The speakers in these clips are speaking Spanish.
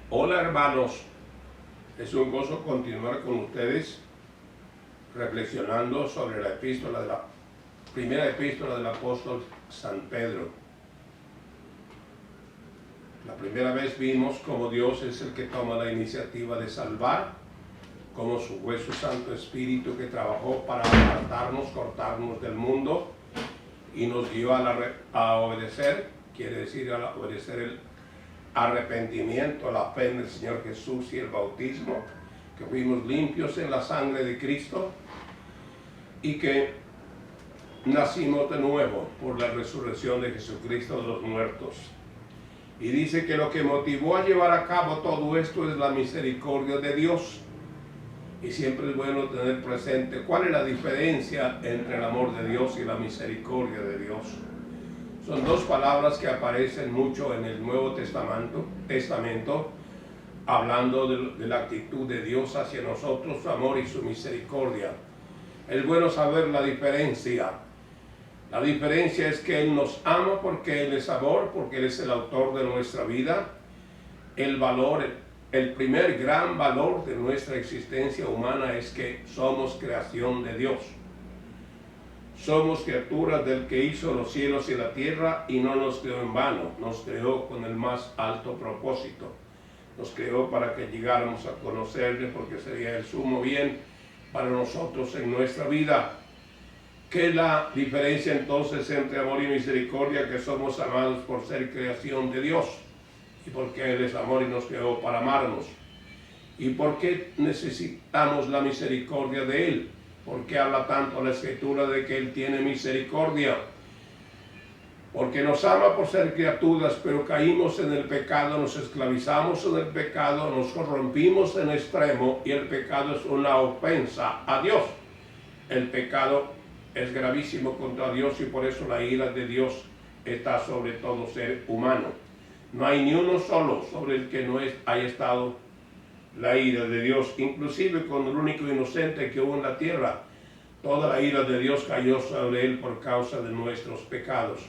Hola hermanos, es un gozo continuar con ustedes reflexionando sobre la primera epístola del apóstol San Pedro. La primera vez vimos cómo Dios es el que toma la iniciativa de salvar, como su hueso Santo Espíritu que trabajó para apartarnos, cortarnos del mundo y nos guió a obedecer, quiere decir a obedecer el arrepentimiento, la fe en el Señor Jesús y el bautismo, que fuimos limpios en la sangre de Cristo y que nacimos de nuevo por la resurrección de Jesucristo de los muertos. Y dice que lo que motivó a llevar a cabo todo esto es la misericordia de Dios. Y siempre es bueno tener presente cuál es la diferencia entre el amor de Dios y la misericordia de Dios. Son dos palabras que aparecen mucho en el Nuevo Testamento, hablando de la actitud de Dios hacia nosotros, su amor y su misericordia. Es bueno saber la diferencia. La diferencia es que Él nos ama porque Él es amor, porque Él es el autor de nuestra vida. El valor, el primer gran valor de nuestra existencia humana es que somos creación de Dios. Somos criaturas del que hizo los cielos y la tierra y no nos creó en vano, nos creó con el más alto propósito. Nos creó para que llegáramos a conocerle porque sería el sumo bien para nosotros en nuestra vida. ¿Qué es la diferencia entonces entre amor y misericordia? Que somos amados por ser creación de Dios y porque Él es amor y nos creó para amarnos. ¿Y por qué necesitamos la misericordia de Él? ¿Por qué habla tanto la Escritura de que Él tiene misericordia? Porque nos ama por ser criaturas, pero caímos en el pecado, nos esclavizamos en el pecado, nos corrompimos en extremo y el pecado es una ofensa a Dios. El pecado es gravísimo contra Dios y por eso la ira de Dios está sobre todo ser humano. No hay ni uno solo sobre el que no haya estado la ira de Dios, inclusive con el único inocente que hubo en la tierra. Toda la ira de Dios cayó sobre él por causa de nuestros pecados.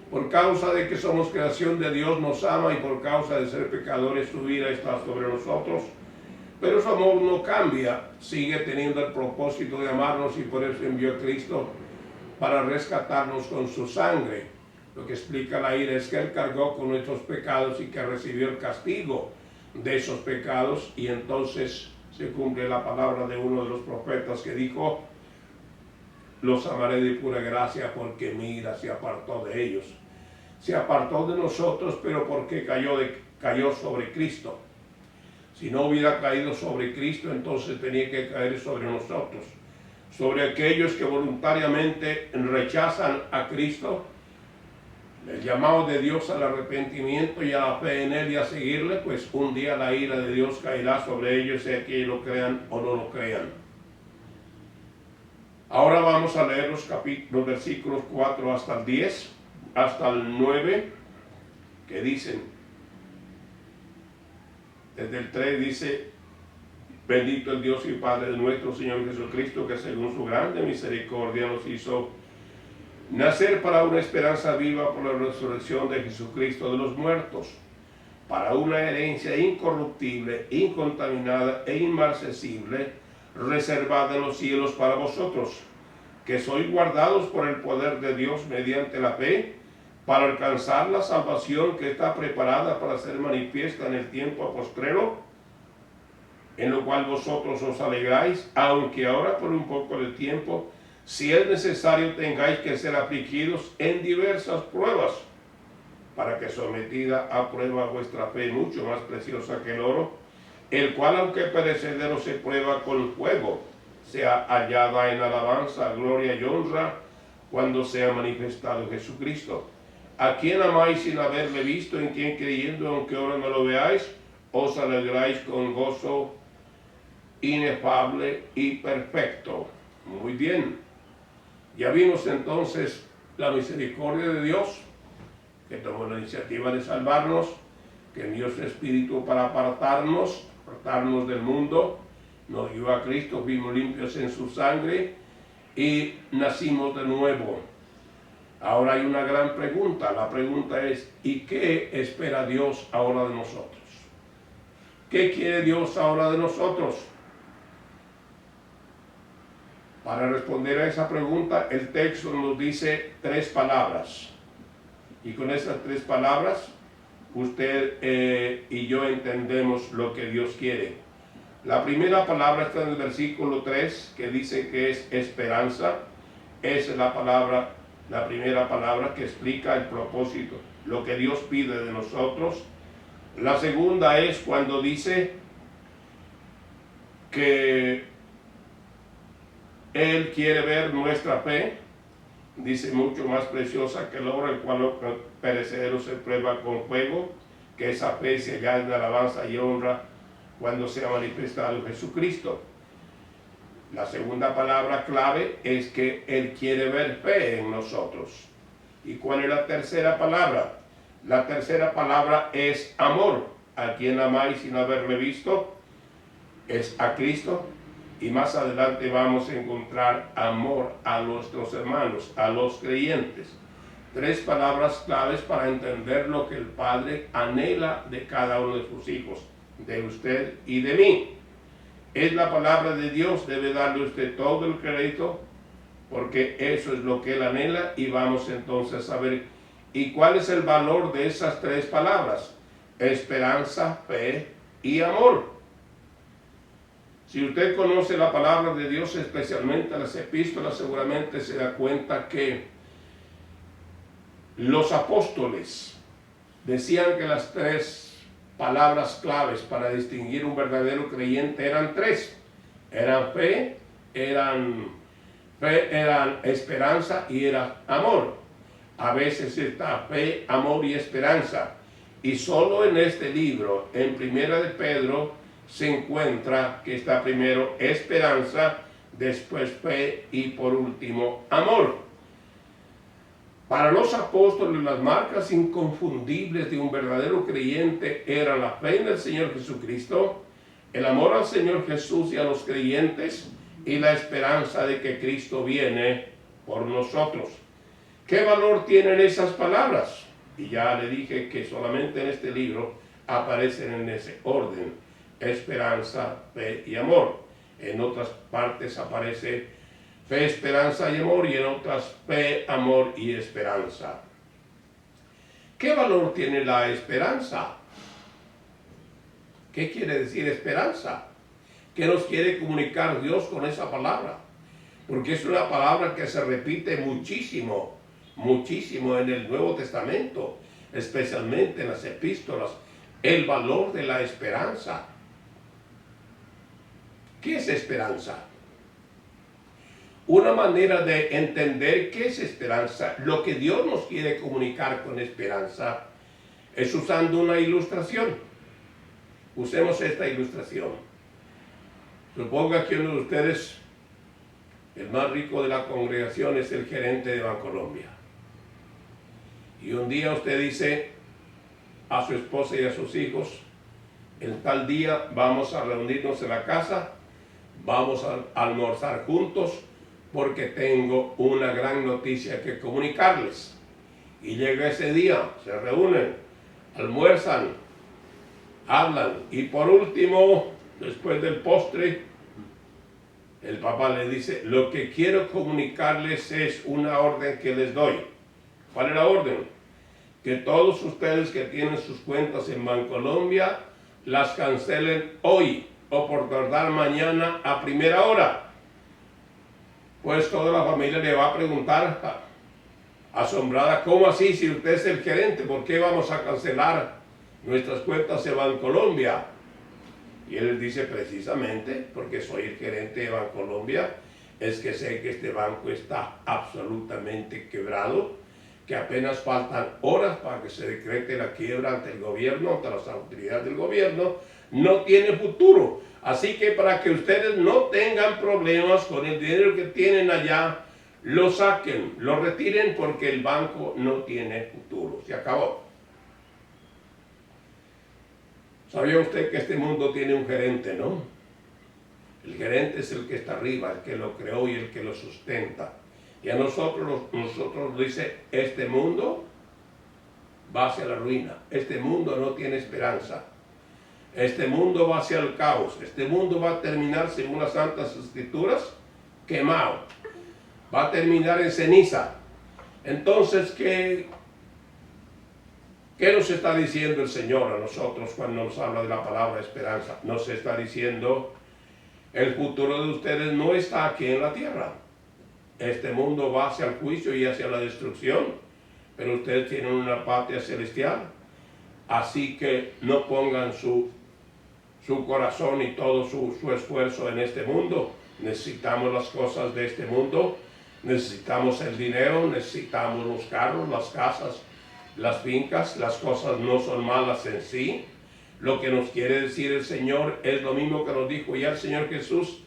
Por causa de que somos creación de Dios, nos ama y por causa de ser pecadores, su ira está sobre nosotros. Pero su amor no cambia, sigue teniendo el propósito de amarnos y por eso envió a Cristo para rescatarnos con su sangre. Lo que explica la ira es que Él cargó con nuestros pecados y que recibió el castigo de esos pecados, y entonces se cumple la palabra de uno de los profetas que dijo: los amaré de pura gracia porque mi ira se apartó de ellos. Se apartó de nosotros, pero porque cayó sobre Cristo. Si no hubiera caído sobre Cristo, entonces tenía que caer sobre nosotros, sobre aquellos que voluntariamente rechazan a Cristo. El llamado de Dios al arrepentimiento y a la fe en Él y a seguirle, pues un día la ira de Dios caerá sobre ellos, sea que lo crean o no lo crean. Ahora vamos a leer los versículos 4 hasta el 10, hasta el 9, que dicen, desde el 3 dice: bendito el Dios y Padre de nuestro Señor Jesucristo, que según su grande misericordia nos hizo nacer para una esperanza viva por la resurrección de Jesucristo de los muertos, para una herencia incorruptible, incontaminada e inmarcesible, reservada en los cielos para vosotros, que sois guardados por el poder de Dios mediante la fe, para alcanzar la salvación que está preparada para ser manifiesta en el tiempo postrero, en lo cual vosotros os alegráis, aunque ahora por un poco de tiempo, si es necesario, tengáis que ser afligidos en diversas pruebas, para que sometida a prueba vuestra fe, mucho más preciosa que el oro, el cual aunque perecedero se prueba con fuego, sea hallada en alabanza, gloria y honra, cuando sea manifestado Jesucristo, a quien amáis sin haberle visto, en quien creyendo, aunque ahora no lo veáis, os alegráis con gozo inefable y perfecto. Muy bien. Ya vimos entonces la misericordia de Dios, que tomó la iniciativa de salvarnos, que envió su Espíritu para apartarnos del mundo, nos dio a Cristo, fuimos limpios en su sangre y nacimos de nuevo. Ahora hay una gran pregunta, la pregunta es: ¿y qué espera Dios ahora de nosotros? ¿Qué quiere Dios ahora de nosotros? Para responder a esa pregunta, el texto nos dice 3 palabras. Y con esas 3 palabras, usted y yo entendemos lo que Dios quiere. La primera palabra está en el versículo 3, que dice que es esperanza. Esa es la primera palabra que explica el propósito, lo que Dios pide de nosotros. La segunda es cuando dice que Él quiere ver nuestra fe. Dice mucho más preciosa que el oro, el cual lo perecedero se prueba con fuego, que esa fe se haga en alabanza y honra cuando sea manifestado Jesucristo. La segunda palabra clave es que Él quiere ver fe en nosotros. ¿Y cuál es la tercera palabra? La tercera palabra es amor. ¿A quien amáis sin haberle visto? Es a Cristo. Y más adelante vamos a encontrar amor a nuestros hermanos, a los creyentes. 3 palabras claves para entender lo que el Padre anhela de cada uno de sus hijos, de usted y de mí. Es la palabra de Dios, debe darle usted todo el crédito, porque eso es lo que Él anhela, y vamos entonces a ver, ¿y cuál es el valor de esas 3 palabras? Esperanza, fe y amor. Si usted conoce la palabra de Dios, especialmente las epístolas, seguramente se da cuenta que los apóstoles decían que las 3 palabras claves para distinguir un verdadero creyente eran 3. Eran fe, eran esperanza y era amor. A veces está fe, amor y esperanza. Y solo en este libro, en Primera de Pedro, se encuentra que está primero esperanza, después fe y por último amor. Para los apóstoles, las marcas inconfundibles de un verdadero creyente eran la fe en el Señor Jesucristo, el amor al Señor Jesús y a los creyentes, y la esperanza de que Cristo viene por nosotros. ¿Qué valor tienen esas palabras? Y ya le dije que solamente en este libro aparecen en ese orden: esperanza, fe y amor. En otras partes aparece fe, esperanza y amor, y en otras fe, amor y esperanza. ¿Qué valor tiene la esperanza? ¿Qué quiere decir esperanza? ¿Qué nos quiere comunicar Dios con esa palabra? Porque es una palabra que se repite muchísimo, muchísimo en el Nuevo Testamento, especialmente en las epístolas. El valor de la esperanza. ¿Qué es esperanza? Una manera de entender qué es esperanza, lo que Dios nos quiere comunicar con esperanza, es usando una ilustración. Usemos esta ilustración. Suponga que uno de ustedes, el más rico de la congregación, es el gerente de Bancolombia. Y un día usted dice a su esposa y a sus hijos: en tal día vamos a reunirnos en la casa, vamos a almorzar juntos, porque tengo una gran noticia que comunicarles. Y llega ese día, se reúnen, almuerzan, hablan, y por último, después del postre, el papá le dice: lo que quiero comunicarles es una orden que les doy. ¿Cuál es la orden? Que todos ustedes que tienen sus cuentas en Bancolombia las cancelen hoy, o por tardar mañana a primera hora. Pues toda la familia le va a preguntar, asombrada: ¿cómo así? Si usted es el gerente, ¿por qué vamos a cancelar nuestras cuentas de Bancolombia? Y él les dice: precisamente porque soy el gerente de Bancolombia, es que sé que este banco está absolutamente quebrado, que apenas faltan horas para que se decrete la quiebra ante el gobierno, ante las autoridades del gobierno, no tiene futuro. Así que para que ustedes no tengan problemas con el dinero que tienen allá, lo saquen, lo retiren, porque el banco no tiene futuro. Se acabó. ¿Sabía usted que este mundo tiene un gerente, no? El gerente es el que está arriba, el que lo creó y el que lo sustenta. Y a nosotros dice: este mundo va hacia la ruina, este mundo no tiene esperanza. Este mundo va hacia el caos. Este mundo va a terminar, según las Santas Escrituras, quemado. Va a terminar en ceniza. Entonces, ¿qué nos está diciendo el Señor a nosotros cuando nos habla de la palabra esperanza? Nos está diciendo, el futuro de ustedes no está aquí en la tierra. Este mundo va hacia el juicio y hacia la destrucción, pero ustedes tienen una patria celestial. Así que no pongan su corazón y todo su esfuerzo en este mundo. Necesitamos las cosas de este mundo, necesitamos el dinero, necesitamos los carros, las casas, las fincas. Las cosas no son malas en sí. Lo que nos quiere decir el Señor es lo mismo que nos dijo ya el Señor Jesús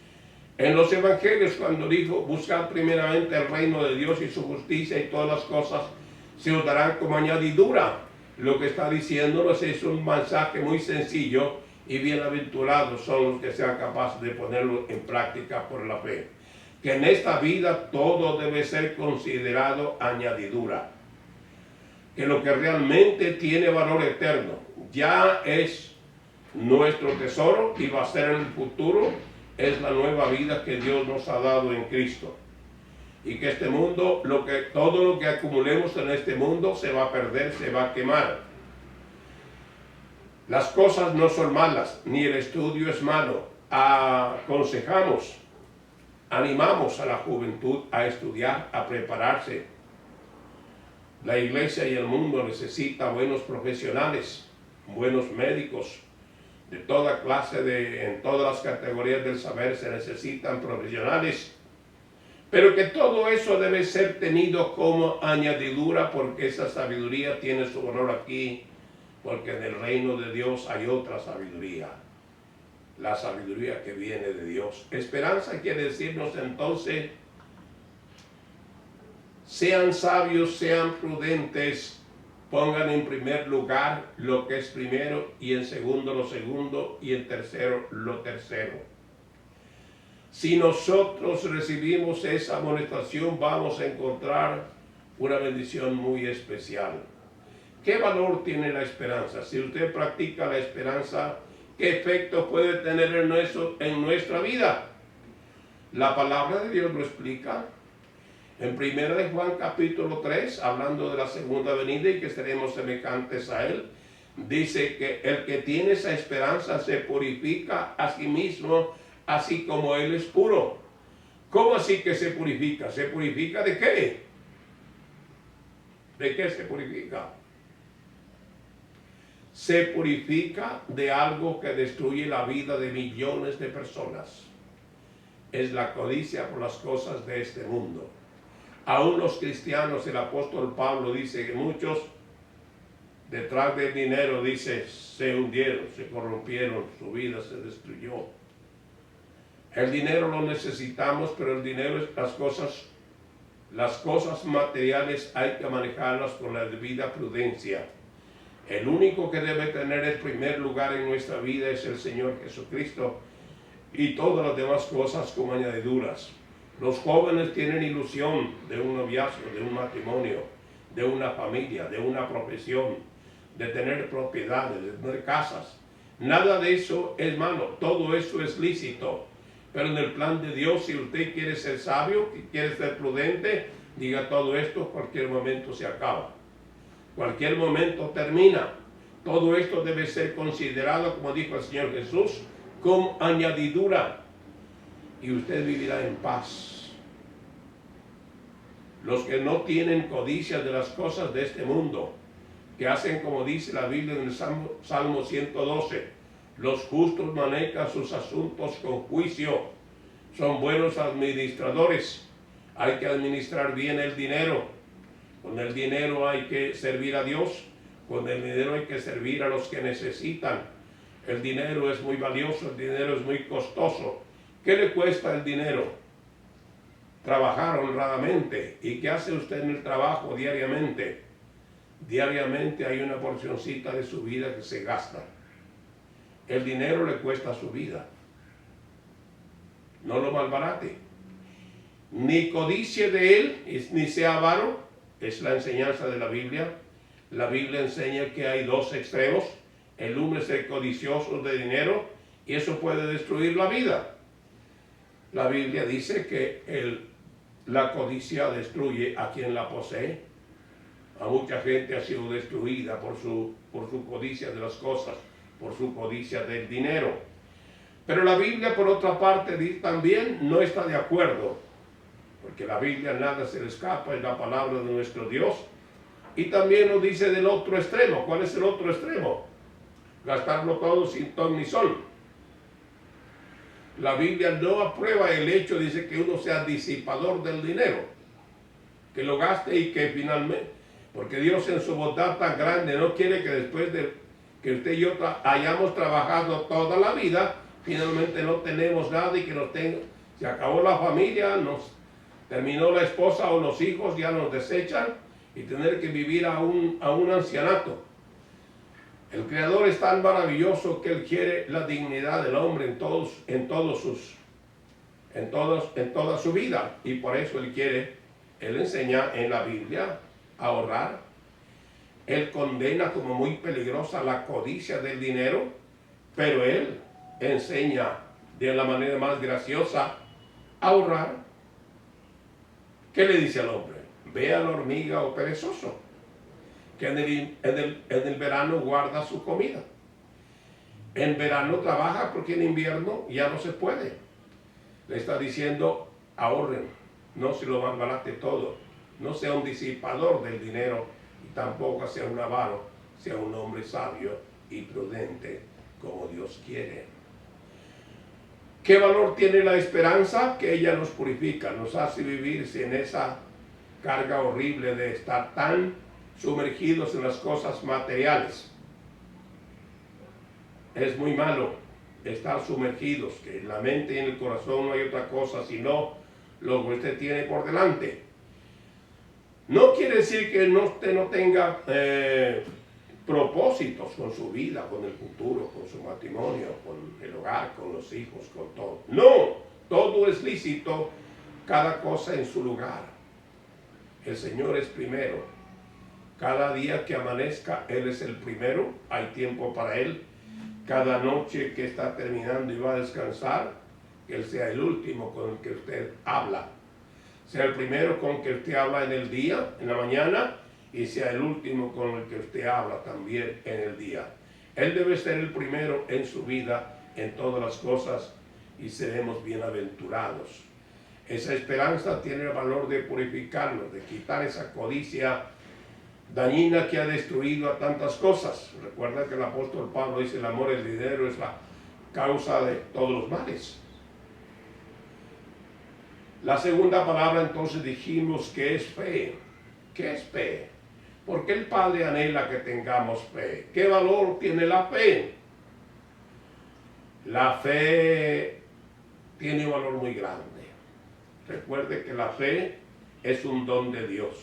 en los evangelios, cuando dijo: buscad primeramente el reino de Dios y su justicia, y todas las cosas se os darán como añadidura. Lo que está diciéndonos es un mensaje muy sencillo, y bienaventurados son los que sean capaces de ponerlo en práctica por la fe. Que en esta vida todo debe ser considerado añadidura. Que lo que realmente tiene valor eterno ya es nuestro tesoro, y va a ser en el futuro, es la nueva vida que Dios nos ha dado en Cristo. Y que este mundo, todo lo que acumulemos en este mundo se va a perder, se va a quemar. Las cosas no son malas, ni el estudio es malo. Aconsejamos, animamos a la juventud a estudiar, a prepararse. La iglesia y el mundo necesitan buenos profesionales, buenos médicos, de toda clase, en todas las categorías del saber se necesitan profesionales. Pero que todo eso debe ser tenido como añadidura, porque esa sabiduría tiene su valor aquí, porque en el reino de Dios hay otra sabiduría, la sabiduría que viene de Dios. Esperanza quiere decirnos entonces: sean sabios, sean prudentes, pongan en primer lugar lo que es primero, y en segundo lo segundo, y en tercero lo tercero. Si nosotros recibimos esa amonestación, vamos a encontrar una bendición muy especial. ¿Qué valor tiene la esperanza? Si usted practica la esperanza, ¿qué efecto puede tener en nuestra vida? La palabra de Dios lo explica. En 1 de Juan capítulo 3, hablando de la segunda venida y que seremos semejantes a Él, dice que el que tiene esa esperanza se purifica a sí mismo, así como Él es puro. ¿Cómo así que se purifica? ¿Se purifica de qué? ¿De qué se purifica? Se purifica de algo que destruye la vida de millones de personas. Es la codicia por las cosas de este mundo. Aún los cristianos, el apóstol Pablo dice que muchos detrás del dinero, dice, se hundieron, se corrompieron, su vida se destruyó. El dinero lo necesitamos, pero el dinero es las cosas materiales hay que manejarlas con la debida prudencia. El único que debe tener el primer lugar en nuestra vida es el Señor Jesucristo, y todas las demás cosas como añadiduras. Los jóvenes tienen ilusión de un noviazgo, de un matrimonio, de una familia, de una profesión, de tener propiedades, de tener casas. Nada de eso es malo, todo eso es lícito. Pero en el plan de Dios, si usted quiere ser sabio, quiere ser prudente, diga: todo esto, cualquier momento se acaba. Cualquier momento termina. Todo esto debe ser considerado, como dijo el Señor Jesús, como añadidura. Y usted vivirá en paz. Los que no tienen codicia de las cosas de este mundo, que hacen como dice la Biblia en el Salmo 112, los justos manejan sus asuntos con juicio, son buenos administradores. Hay que administrar bien el dinero. Con el dinero hay que servir a Dios, con el dinero hay que servir a los que necesitan. El dinero es muy valioso, el dinero es muy costoso. ¿Qué le cuesta el dinero? Trabajar honradamente. ¿Y qué hace usted en el trabajo diariamente? Diariamente hay una porcioncita de su vida que se gasta. El dinero le cuesta su vida. No lo malbarate. Ni codicie de él, ni sea avaro. Es la enseñanza de la Biblia. La Biblia enseña que hay dos extremos. El uno es el codicioso de dinero y eso puede destruir la vida. La Biblia dice que la codicia destruye a quien la posee. A mucha gente ha sido destruida por su codicia de las cosas, por su codicia del dinero. Pero la Biblia, por otra parte, también no está de acuerdo, porque la Biblia nada se le escapa, es la palabra de nuestro Dios. Y también nos dice del otro extremo. ¿Cuál es el otro extremo? Gastarlo todo sin ton ni sol. La Biblia no aprueba el hecho, dice, que uno sea disipador del dinero, que lo gaste y que finalmente, porque Dios en su bondad tan grande no quiere que después de que usted y yo hayamos trabajado toda la vida, finalmente no tenemos nada y que se acabó la familia, nos terminó la esposa o los hijos, ya nos desechan y tener que vivir a un ancianato. El Creador es tan maravilloso que Él quiere la dignidad del hombre en toda su vida, y por eso Él enseña en la Biblia a ahorrar. Él condena como muy peligrosa la codicia del dinero, pero Él enseña de la manera más graciosa a ahorrar. ¿Qué le dice al hombre? Ve a la hormiga o perezoso, que en el verano guarda su comida. En verano trabaja porque en invierno ya no se puede. Le está diciendo, ahorren, no se lo malbarate todo, no sea un disipador del dinero y tampoco sea un avaro, sea un hombre sabio y prudente como Dios quiere. ¿Qué valor tiene la esperanza? Que ella nos purifica, nos hace vivir sin esa carga horrible de estar tan sumergidos en las cosas materiales. Es muy malo estar sumergidos, que en la mente y en el corazón no hay otra cosa sino lo que usted tiene por delante. No quiere decir que usted no tenga propósitos con su vida, con el futuro, con su matrimonio, con el hogar, con los hijos, con todo. No, todo es lícito, cada cosa en su lugar. El Señor es primero. Cada día que amanezca, Él es el primero, hay tiempo para Él. Cada noche que está terminando y va a descansar, que Él sea el último con el que usted habla. Sea el primero con el que usted habla en el día, en la mañana, y sea el último con el que usted habla también en el día. Él debe ser el primero en su vida, en todas las cosas, y seremos bienaventurados. Esa esperanza tiene el valor de purificarnos, de quitar esa codicia dañina que ha destruido a tantas cosas. Recuerda que el apóstol Pablo dice, el amor al dinero es la causa de todos los males. La segunda palabra entonces dijimos que es fe. ¿Qué es fe? ¿Por qué el Padre anhela que tengamos fe? ¿Qué valor tiene la fe? La fe tiene un valor muy grande. Recuerde que la fe es un don de Dios.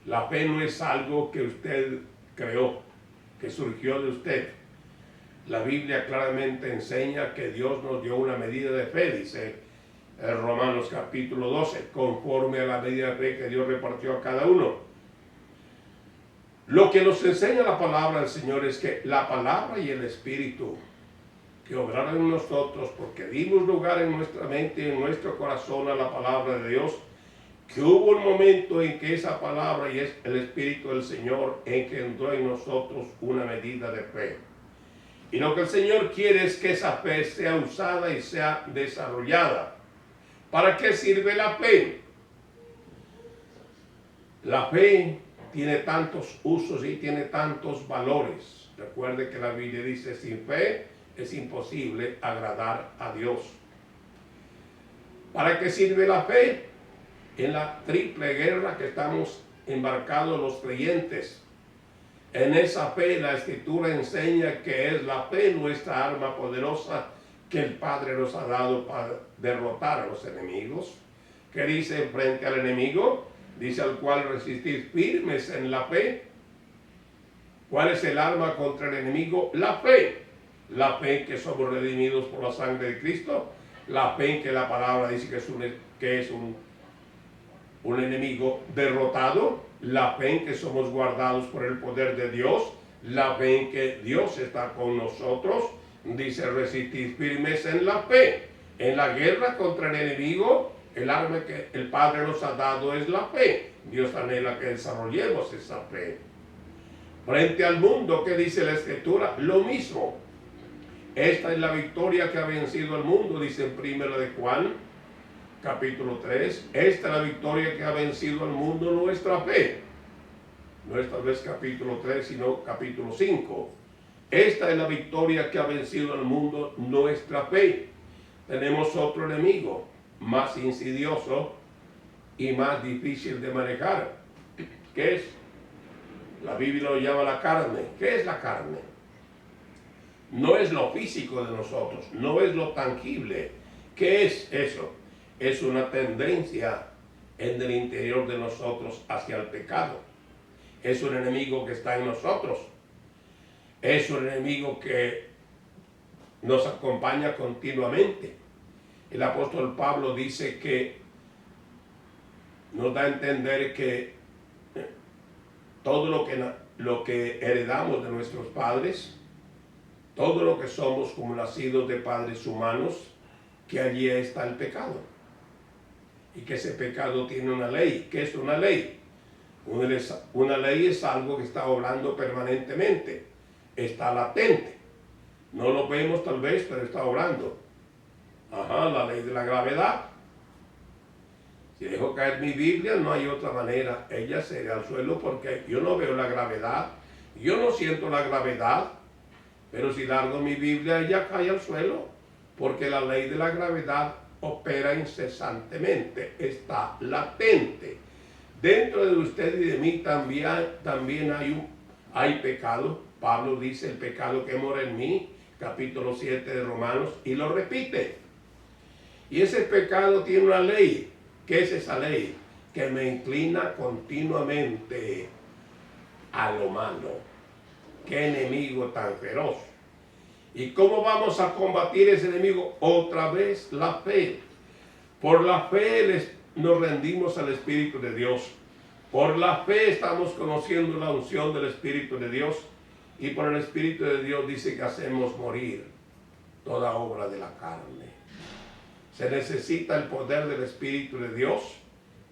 La fe no es algo que usted creó, que surgió de usted. La Biblia claramente enseña que Dios nos dio una medida de fe, dice Romanos capítulo 12, conforme a la medida de fe que Dios repartió a cada uno. Lo que nos enseña la palabra del Señor es que la palabra y el Espíritu que obraron en nosotros, porque dimos lugar en nuestra mente y en nuestro corazón a la palabra de Dios, que hubo un momento en que esa palabra y es el Espíritu del Señor engendró en nosotros una medida de fe. Y lo que el Señor quiere es que esa fe sea usada y sea desarrollada. ¿Para qué sirve la fe? La fe tiene tantos usos y tiene tantos valores. Recuerde que la Biblia dice, sin fe es imposible agradar a Dios. ¿Para qué sirve la fe? En la triple guerra que estamos embarcados los creyentes. En esa fe la Escritura enseña que es la fe nuestra arma poderosa que el Padre nos ha dado para derrotar a los enemigos. ¿Qué dice frente al enemigo? Dice al cual resistir firmes en la fe. ¿Cuál es el arma contra el enemigo? La fe. La fe en que somos redimidos por la sangre de Cristo. La fe en que la palabra dice que es un enemigo derrotado. La fe en que somos guardados por el poder de Dios. La fe en que Dios está con nosotros. Dice, resistid firmes en la fe. En la guerra contra el enemigo, el arma que el Padre nos ha dado es la fe. Dios anhela que desarrollemos esa fe. Frente al mundo, ¿qué dice la Escritura? Lo mismo. Esta es la victoria que ha vencido al mundo, dice en 1 de Juan, capítulo 3. Esta es la victoria que ha vencido al mundo, nuestra fe. No es tal vez capítulo 3, sino capítulo 5. Esta es la victoria que ha vencido al mundo, nuestra fe. Tenemos otro enemigo, más insidioso y más difícil de manejar. ¿Qué es? La Biblia lo llama la carne. ¿Qué es la carne? No es lo físico de nosotros, no es lo tangible. ¿Qué es eso? Es una tendencia en el interior de nosotros hacia el pecado. Es un enemigo que está en nosotros. Es un enemigo que nos acompaña continuamente. El apóstol Pablo dice que nos da a entender que todo lo que heredamos de nuestros padres, todo lo que somos como nacidos de padres humanos, que allí está el pecado. Y que ese pecado tiene una ley. ¿Qué es una ley? Una ley es algo que está obrando permanentemente. Está latente. No lo vemos tal vez, pero está obrando. La ley de la gravedad. Si dejo caer mi Biblia, no hay otra manera. Ella se irá al suelo porque yo no veo la gravedad. Yo no siento la gravedad. Pero si largo mi Biblia, ella cae al suelo. Porque la ley de la gravedad opera incesantemente. Está latente. Dentro de usted y de mí también hay pecado. Pablo dice el pecado que mora en mí, capítulo 7 de Romanos, y lo repite. Y ese pecado tiene una ley. ¿Qué es esa ley? Que me inclina continuamente a lo malo. ¡Qué enemigo tan feroz! ¿Y cómo vamos a combatir ese enemigo? Otra vez la fe. Por la fe nos rendimos al Espíritu de Dios. Por la fe estamos conociendo la unción del Espíritu de Dios. Y por el Espíritu de Dios dice que hacemos morir toda obra de la carne. Se necesita el poder del Espíritu de Dios.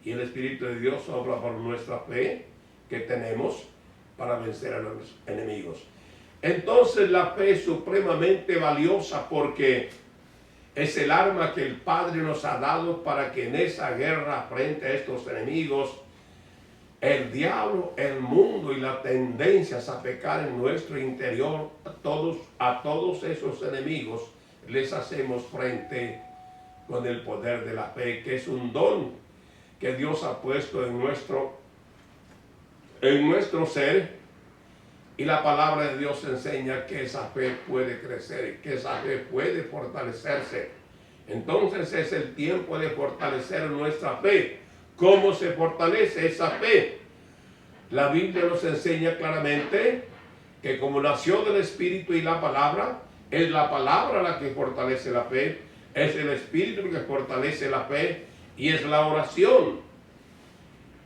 Y el Espíritu de Dios obra por nuestra fe que tenemos para vencer a los enemigos. Entonces la fe es supremamente valiosa porque es el arma que el Padre nos ha dado para que en esa guerra frente a estos enemigos, el diablo, el mundo y las tendencias a pecar en nuestro interior, a todos esos enemigos les hacemos frente con el poder de la fe, que es un don que Dios ha puesto en nuestro ser. Y la palabra de Dios enseña que esa fe puede crecer, que esa fe puede fortalecerse. Entonces es el tiempo de fortalecer nuestra fe. ¿Cómo se fortalece esa fe? La Biblia nos enseña claramente que como nació del Espíritu y la palabra, es la palabra la que fortalece la fe, es el Espíritu que fortalece la fe y es la oración.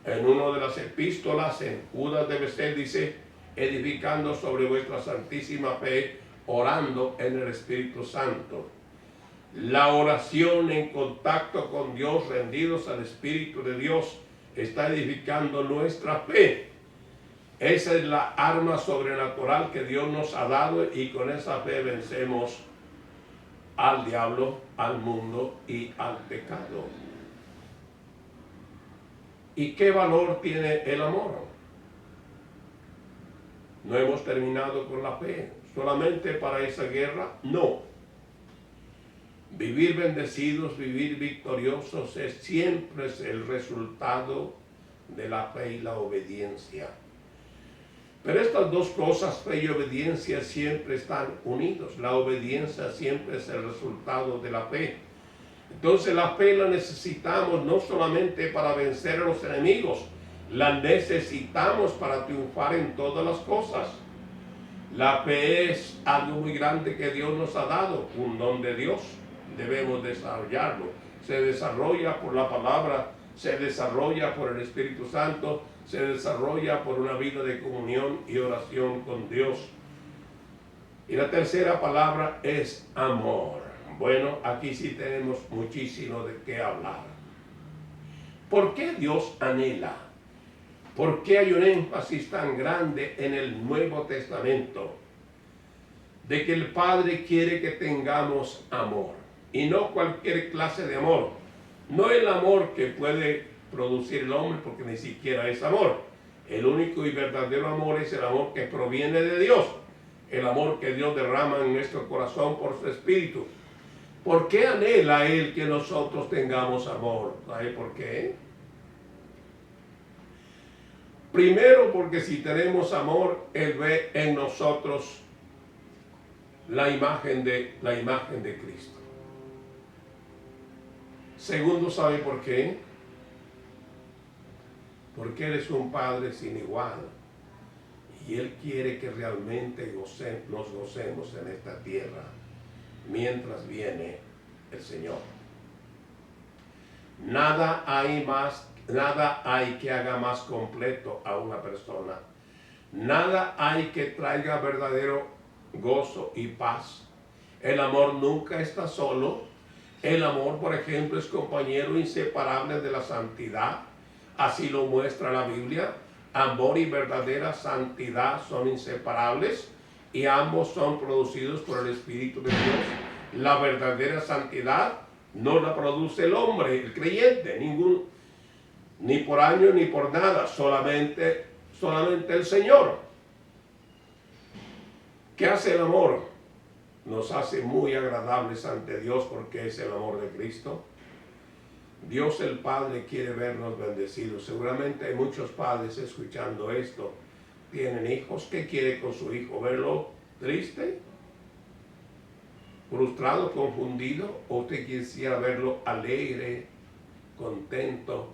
En una de las epístolas, en Judas de Besel dice, edificando sobre vuestra santísima fe, orando en el Espíritu Santo. La oración en contacto con Dios, rendidos al Espíritu de Dios, está edificando nuestra fe. Esa es la arma sobrenatural que Dios nos ha dado y con esa fe vencemos al diablo, al mundo y al pecado. ¿Y qué valor tiene el amor? No hemos terminado con la fe. ¿Solamente para esa guerra? No. Vivir bendecidos, vivir victoriosos siempre es el resultado de la fe y la obediencia. Pero estas dos cosas, fe y obediencia, siempre están unidos. La obediencia siempre es el resultado de la fe. Entonces la fe la necesitamos no solamente para vencer a los enemigos, la necesitamos para triunfar en todas las cosas. La fe es algo muy grande que Dios nos ha dado, un don de Dios. Debemos desarrollarlo. Se desarrolla por la palabra, se desarrolla por el Espíritu Santo, se desarrolla por una vida de comunión y oración con Dios. Y la tercera palabra es amor. Bueno, aquí sí tenemos muchísimo de qué hablar. ¿Por qué Dios anhela? ¿Por qué hay un énfasis tan grande en el Nuevo Testamento de que el Padre quiere que tengamos amor? Y no cualquier clase de amor. No el amor que puede producir el hombre, porque ni siquiera es amor. El único y verdadero amor es el amor que proviene de Dios. El amor que Dios derrama en nuestro corazón por su Espíritu. ¿Por qué anhela Él que nosotros tengamos amor? ¿Sabe por qué? Primero, porque si tenemos amor, Él ve en nosotros la imagen de Cristo. Segundo, ¿sabe por qué? Porque Él es un Padre sin igual. Y Él quiere que realmente nos gocemos en esta tierra mientras viene el Señor. Nada hay que haga más completo a una persona. Nada hay que traiga verdadero gozo y paz. El amor nunca está solo. El amor, por ejemplo, es compañero inseparable de la santidad. Así lo muestra la Biblia. Amor y verdadera santidad son inseparables y ambos son producidos por el Espíritu de Dios. La verdadera santidad no la produce el hombre, el creyente, ni por año ni por nada, solamente el Señor. ¿Qué hace el amor? Nos hace muy agradables ante Dios porque es el amor de Cristo. Dios el Padre quiere vernos bendecidos. Seguramente hay muchos padres escuchando esto. Tienen hijos. ¿Qué quiere con su hijo? ¿Verlo triste? ¿Frustrado? ¿Confundido? ¿O usted quisiera verlo alegre? ¿Contento?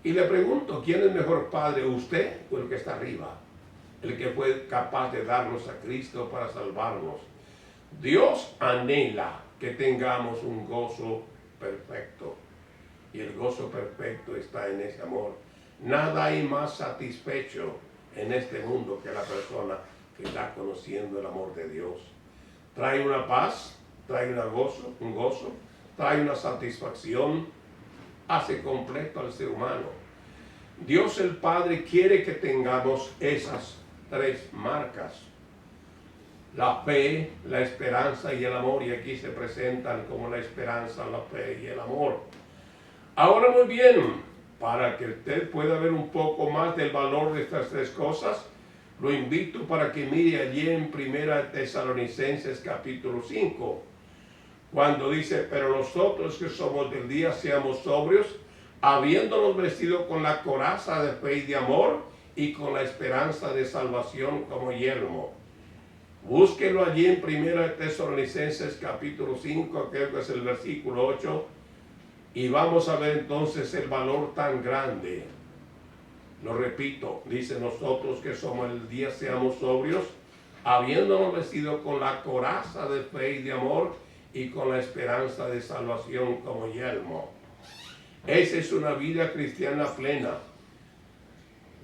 Y le pregunto, ¿quién es mejor padre? ¿Usted o el que está arriba? El que fue capaz de darnos a Cristo para salvarnos. Dios anhela que tengamos un gozo perfecto. Y el gozo perfecto está en ese amor. Nada hay más satisfecho en este mundo que la persona que está conociendo el amor de Dios. Trae una paz, trae un gozo, trae una satisfacción, hace completo al ser humano. Dios el Padre quiere que tengamos esas tres marcas: la fe, la esperanza y el amor, y aquí se presentan como la esperanza, la fe y el amor. Ahora muy bien, para que usted pueda ver un poco más del valor de estas tres cosas, lo invito para que mire allí en 1 Tesalonicenses capítulo 5, cuando dice: pero nosotros que somos del día seamos sobrios, habiéndonos vestido con la coraza de fe y de amor, y con la esperanza de salvación como yelmo. Búsquelo allí en 1 Tesalonicenses capítulo 5, creo que es el versículo 8, y vamos a ver entonces el valor tan grande. Lo repito, dice: nosotros que somos el día seamos sobrios, habiéndonos vestido con la coraza de fe y de amor, y con la esperanza de salvación como yelmo. Esa es una vida cristiana plena,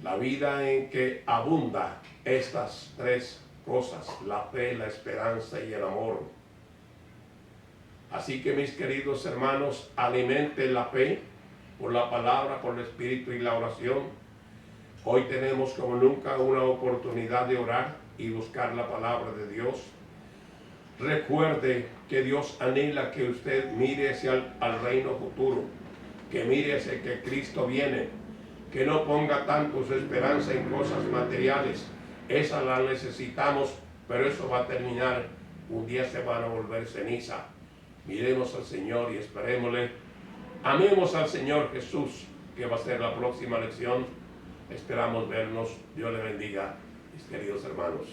la vida en que abunda estas tres cosas: la fe, la esperanza y el amor. Así que, mis queridos hermanos, alimenten la fe por la palabra, por el Espíritu y la oración. Hoy tenemos como nunca una oportunidad de orar y buscar la palabra de Dios. Recuerde que Dios anhela que usted mire hacia al reino futuro, que mire hacia que Cristo viene, que no ponga tanto su esperanza en cosas materiales. Esa la necesitamos, pero eso va a terminar. Un día se van a volver ceniza. Miremos al Señor y esperémosle. Amemos al Señor Jesús, que va a ser la próxima lección. Esperamos vernos. Dios le bendiga, mis queridos hermanos.